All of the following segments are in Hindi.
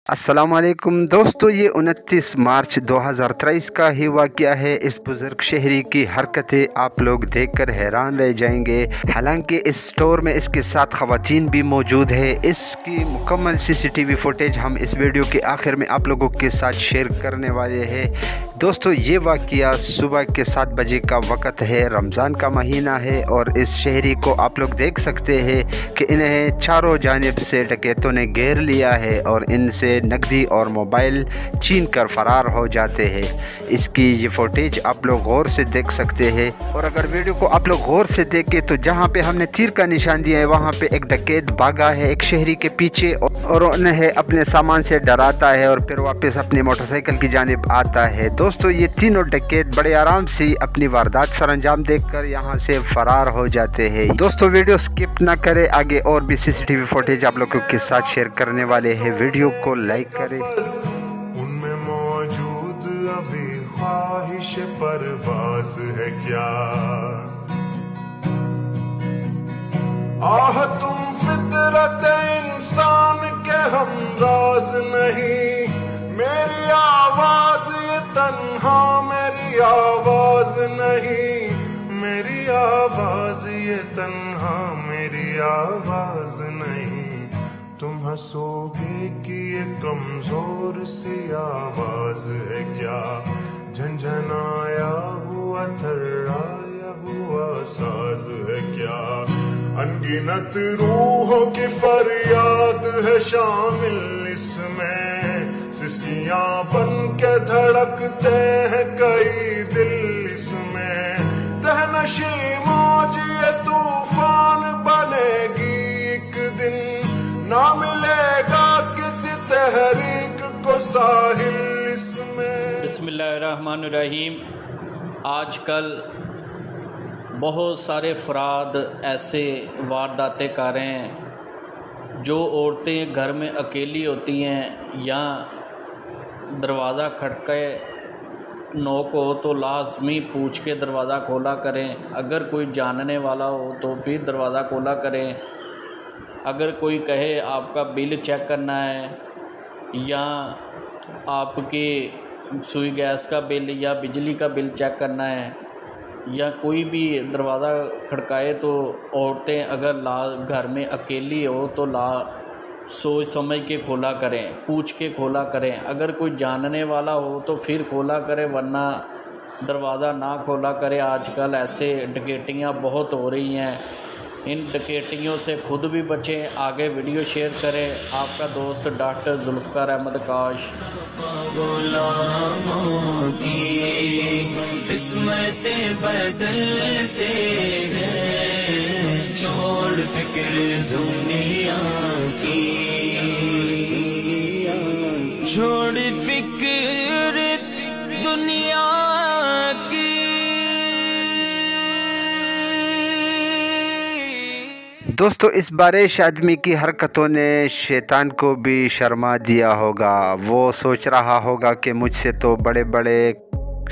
अस्सलाम वालेकुम दोस्तों, ये 29 मार्च 2023 का ही वाक़या है। इस बुज़ुर्ग शहरी की हरकतें आप लोग देखकर हैरान रह जाएंगे। हालांकि इस स्टोर में इसके साथ ख़वातीन भी मौजूद है। इसकी मुकम्मल सीसीटीवी फुटेज हम इस वीडियो के आखिर में आप लोगों के साथ शेयर करने वाले हैं। दोस्तों, ये वाक़या सुबह के 7 बजे का वक़्त है। रमज़ान का महीना है और इस शहरी को आप लोग देख सकते हैं कि इन्हें चारों जानिब से डकैतों ने घेर लिया है और इनसे नकदी और मोबाइल छीन कर फ़रार हो जाते हैं। इसकी ये फुटेज आप लोग गौर से देख सकते हैं। और अगर वीडियो को आप लोग गौर से देखें तो जहाँ पे हमने तीर का निशान दिया है वहाँ पे एक डकैत भागा है एक शहरी के पीछे और उन्हें अपने सामान से डराता है और फिर वापस अपनी मोटरसाइकिल की जानिब आता है। दोस्तों, ये तीनों डकैत बड़े आराम से अपनी वारदात सरअंजाम देकर यहाँ से फरार हो जाते हैं। दोस्तों, वीडियो स्किप ना करें, आगे और भी सीसीटीवी फुटेज आप लोगों के साथ शेयर करने वाले हैं। वीडियो को लाइक करें। उनमें मौजूद अभी ख्वाहिश परवाज़ है क्या? आह तुम फितरत इंसान के हमराज नहीं। मेरी आवाज ये तन्हा मेरी आवाज नहीं। मेरी आवाज ये तन्हा मेरी आवाज नहीं। तुम हंसोगे कि ये कमजोर सी आवाज है क्या? झंझनाया हुआ थर्राया हुआ साज है क्या? अनगिनत रूहों की फरियाद है शामिल इसमें। सिसकियां बन के धड़कते हैं कई दिल इसमें। तहनशी मौज ये तूफान बनेगी एक दिन। ना मिलेगा किसी तहरीक को साहिल इसमें। बिस्मिल्लाहिर्रहमानिर्रहीम। आजकल बहुत सारे अफराद ऐसे वारदातें कर रहे हैं। जो औरतें घर में अकेली होती हैं या दरवाज़ा खटके नोक हो तो लाजमी पूछ के दरवाज़ा खोला करें। अगर कोई जानने वाला हो तो फिर दरवाज़ा खोला करें। अगर कोई कहे आपका बिल चेक करना है या आपके सुई गैस का बिल या बिजली का बिल चेक करना है या कोई भी दरवाज़ा खड़काए तो औरतें अगर घर में अकेली हो तो सोच समझ के खोला करें, पूछ के खोला करें। अगर कोई जानने वाला हो तो फिर खोला करें, वरना दरवाज़ा ना खोला करें। आजकल ऐसे डकैतियाँ बहुत हो रही हैं। इन डकैतियों से खुद भी बचें। आगे वीडियो शेयर करें। आपका दोस्त डॉक्टर जुल्फ़िकार अहमद काश। किस्मतें बदलते हैं, छोड़ फिक्र दुनिया की, छोड़ फिक्र दुनिया की। दोस्तों, इस बारिश आदमी की हरकतों ने शैतान को भी शर्मा दिया होगा। वो सोच रहा होगा कि मुझसे तो बड़े बड़े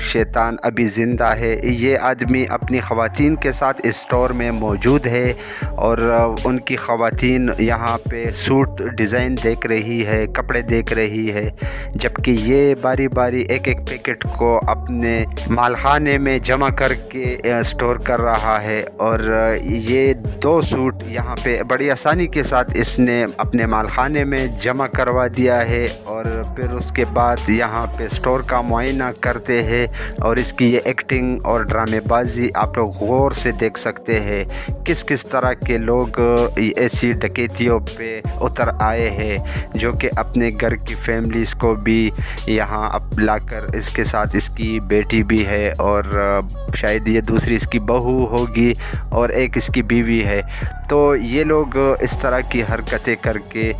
शैतान अभी ज़िंदा है। ये आदमी अपनी ख़वातीन के साथ इस स्टोर में मौजूद है और उनकी ख़वातीन यहाँ पे सूट डिज़ाइन देख रही है, कपड़े देख रही है, जबकि ये बारी बारी एक एक पैकेट को अपने मालखाने में जमा करके स्टोर कर रहा है। और ये 2 सूट यहाँ पे बड़ी आसानी के साथ इसने अपने मालखाने में जमा करवा दिया है और फिर उसके बाद यहाँ पे स्टोर का मुआयना करते हैं। और इसकी ये एक्टिंग और ड्रामेबाजी आप लोग गौर से देख सकते हैं। किस किस तरह के लोग ऐसी डकैतियों पे उतर आए हैं, जो कि अपने घर की फैमिलीज़ को भी यहाँ अब लाकर, इसके साथ इसकी बेटी भी है और शायद ये दूसरी इसकी बहू होगी और एक इसकी बीवी है। तो ये लोग इस तरह की हरकतें करके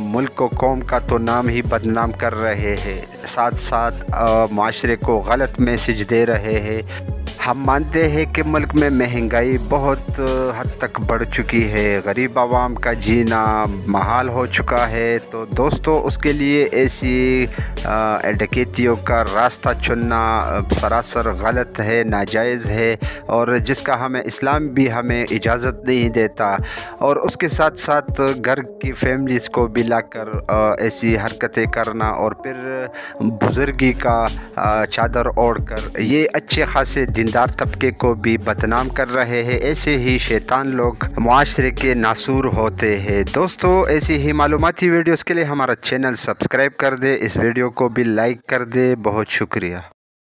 मुल्क व कौम का तो नाम ही बदनाम कर रहे हैं, साथ साथ माशरे को गलत मैसेज दे रहे हैं। हम मानते हैं कि मुल्क में महंगाई बहुत हद तक बढ़ चुकी है, गरीब आवाम का जीना महाल हो चुका है। तो दोस्तों उसके लिए ऐसी डकैतियों का रास्ता चुनना सरासर गलत है, नाजायज़ है और जिसका हमें इस्लाम भी हमें इजाज़त नहीं देता। और उसके साथ साथ घर की फैमिलीज़ को भी लाकर ऐसी हरकतें करना और फिर बुज़ुर्गी का चादर ओढ़कर ये अच्छे खासे दीनदार तबके को भी बदनाम कर रहे हैं। ऐसे ही शैतान लोग मुआशरे के नासूर होते हैं। दोस्तों ऐसी ही मालूमाती वीडियोस के लिए हमारा चैनल सब्सक्राइब कर दे, इस वीडियो को भी लाइक कर दे। बहुत शुक्रिया।